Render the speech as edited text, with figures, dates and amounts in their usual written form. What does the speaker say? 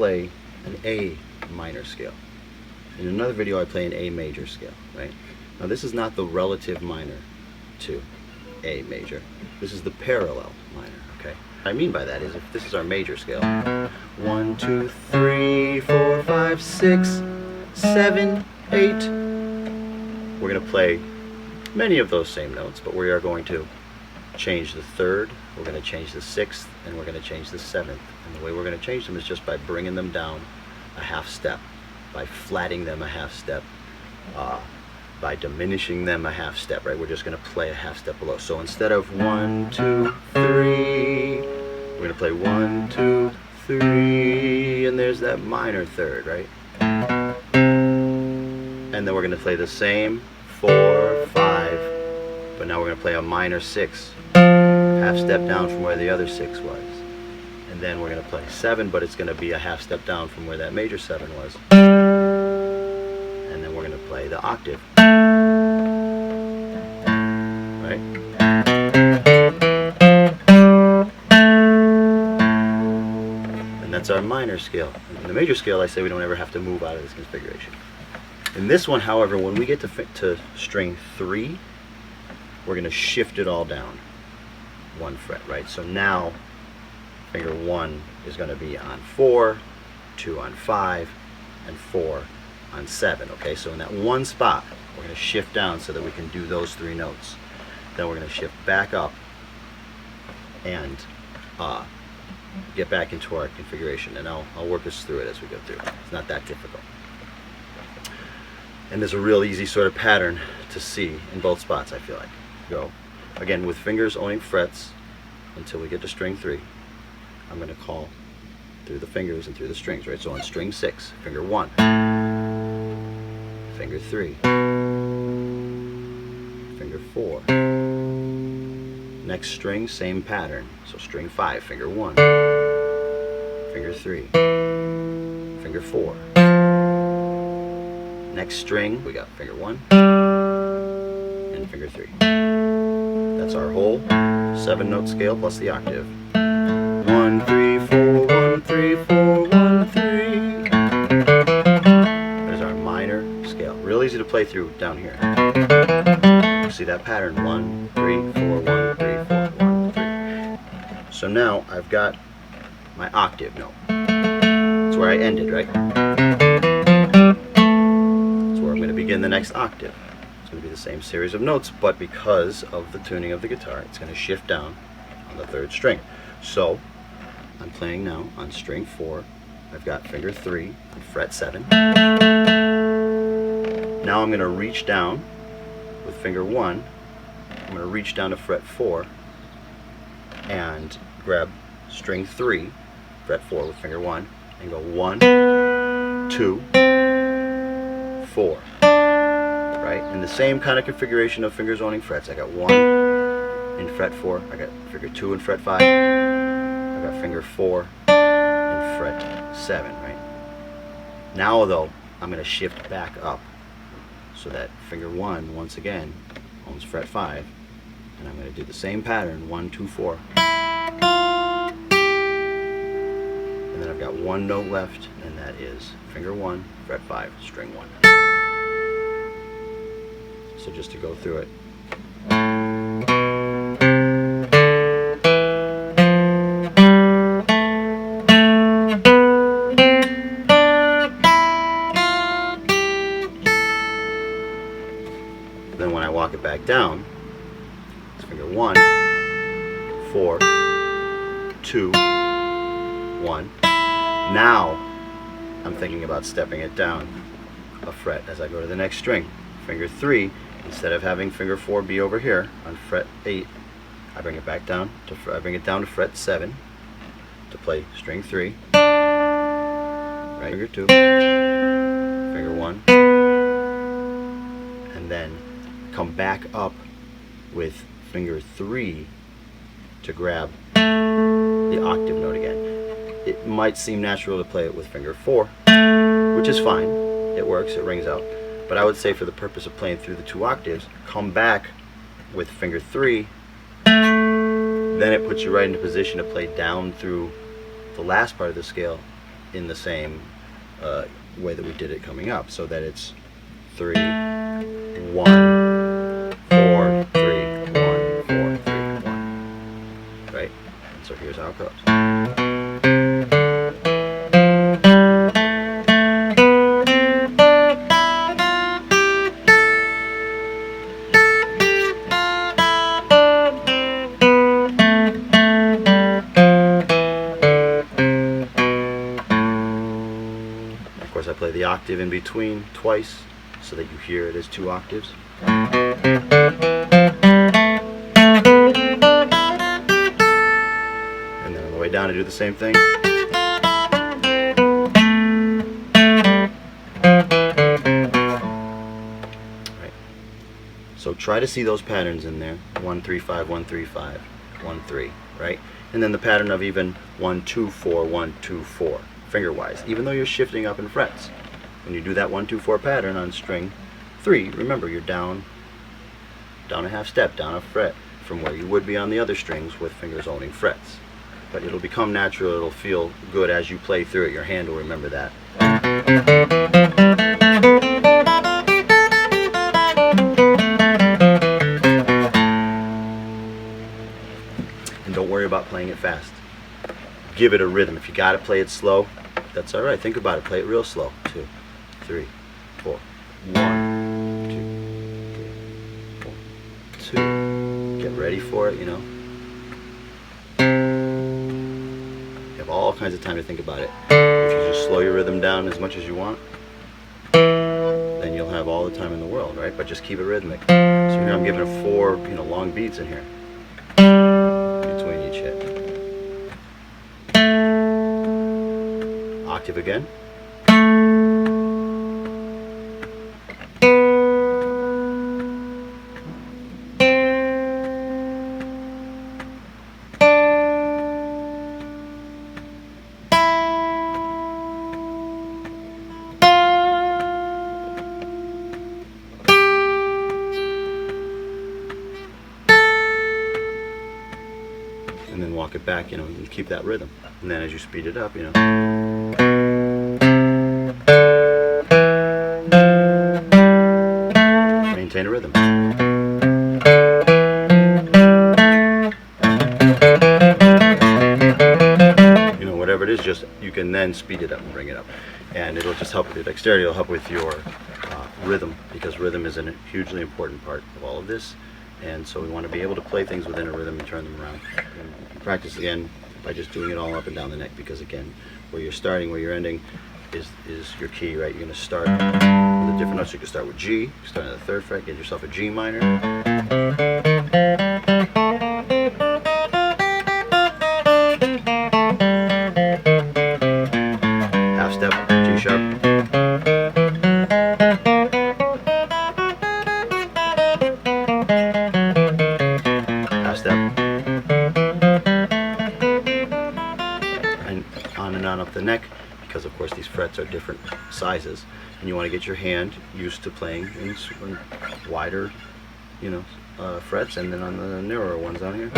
play an A minor scale. In another video I play an A major scale, right? Now this is not the relative minor to A major. This is the parallel minor, okay? What I mean by that is if this is our major scale, 1, 2, 3, 4, 5, 6, 7, 8, we're going to play many of those same notes, but we are going to change the third, we're going to change the sixth, and we're going to change the seventh. And the way we're going to change them is just by bringing them down a half step, by flatting them a half step, by diminishing them a half step, right? We're just going to play a half step below. So instead of 1, 2, 3, we're going to play 1, 2, 3, and there's that minor third, right? And then we're going to play the same 4, 5, but now we're going to play a minor 6, half step down from where the other 6 was. And then we're going to play 7, but it's going to be a half step down from where that major 7 was. And then we're going to play the octave. Right? And that's our minor scale. In the major scale, I say we don't ever have to move out of this configuration. In this one, however, when we get to string 3, we're going to shift it all down 1 fret, right? So now finger 1 is going to be on 4, 2 on 5, and 4 on 7, okay? So in that one spot, we're going to shift down so that we can do those 3 notes. Then we're going to shift back up and get back into our configuration, and I'll work us through it as we go through. It's not that difficult. And there's a real easy sort of pattern to see in both spots, I feel like. Go. Again, with fingers owning frets until we get to string 3. I'm going to call through the fingers and through the strings, right? So on string 6, finger 1, finger 3, finger 4. Next string, same pattern. So string 5, finger 1, finger 3, finger 4. Next string, we got finger 1 and finger 3. That's our whole 7-note scale plus the octave. 1, 3, 4, 1, 3, 4, 1, 3. There's our minor scale. Real easy to play through down here. You see that pattern? 1, 3, 4, 1, 3, 4, 1, 3. So now I've got my octave note. That's where I ended, right? Begin the next octave. It's going to be the same series of notes, but because of the tuning of the guitar, it's going to shift down on the 3rd string. So I'm playing now on string 4. I've got finger 3 on fret 7. Now I'm going to reach down with finger 1. I'm going to reach down to fret 4 and grab string 3, fret 4 with finger 1, and go 1, 2, 4. Right? In the same kind of configuration of fingers owning frets. I got 1 in fret 4, I got finger 2 in fret 5, I got finger 4 in fret 7, right? Now though, I'm going to shift back up so that finger 1, once again, owns fret 5, and I'm going to do the same pattern, 1, 2, 4. And then I've got 1 note left, and that is finger 1, fret 5, string 1. So just to go through it. Then when I walk it back down, it's finger 1, 4, 2, 1. Now I'm thinking about stepping it down a fret as I go to the next string. Finger 3, instead of having finger 4 be over here on fret 8, I bring it back down to to fret 7 to play string 3. Right, finger 2, finger 1, and then come back up with finger 3 to grab the octave note again. It might seem natural to play it with finger 4, which is fine. It works, it rings out. But I would say for the purpose of playing through the 2 octaves, come back with finger 3, then it puts you right into position to play down through the last part of the scale in the same way that we did it coming up, so that it's 3, 1, 4, 3, 1, 4, 3, 1. Right? And so here's how it goes. Of course, I play the octave in between twice so that you hear it as 2 octaves. And then on the way down I do the same thing. Right. So try to see those patterns in there. 1 3 5 1 3 5 1 3, right? And then the pattern of even 1 2 4 1 2 4. Finger-wise, even though you're shifting up in frets. When you do that 1 2 4 pattern on string 3, remember you're down a half step, down a fret from where you would be on the other strings with fingers owning frets. But it'll become natural, it'll feel good as you play through it. Your hand will remember that. And don't worry about playing it fast. Give it a rhythm. If you gotta play it slow, that's alright. Think about it. Play it real slow. 2, 3, 4. 1, 2, 3, 4, 2. Get ready for it, you know. You have all kinds of time to think about it. If you just slow your rhythm down as much as you want, then you'll have all the time in the world, right? But just keep it rhythmic. So here I'm giving it 4, long beats in here between each hit. Octave again. And then walk it back, and keep that rhythm. And then as you speed it up, maintain a rhythm. Whatever it is, just you can then speed it up and bring it up, and it'll just help with your dexterity. It'll help with your rhythm, because rhythm is a hugely important part of all of this. And so we want to be able to play things within a rhythm and turn them around. And practice again by just doing it all up and down the neck, because again, where you're starting, where you're ending is your key, right? You're going to start with the different notes. You can start with G, start at the 3rd fret, get yourself a G minor. Half step, G sharp. And on up the neck, because of course these frets are different sizes, and you want to get your hand used to playing in wider, frets, and then on the narrower ones down here.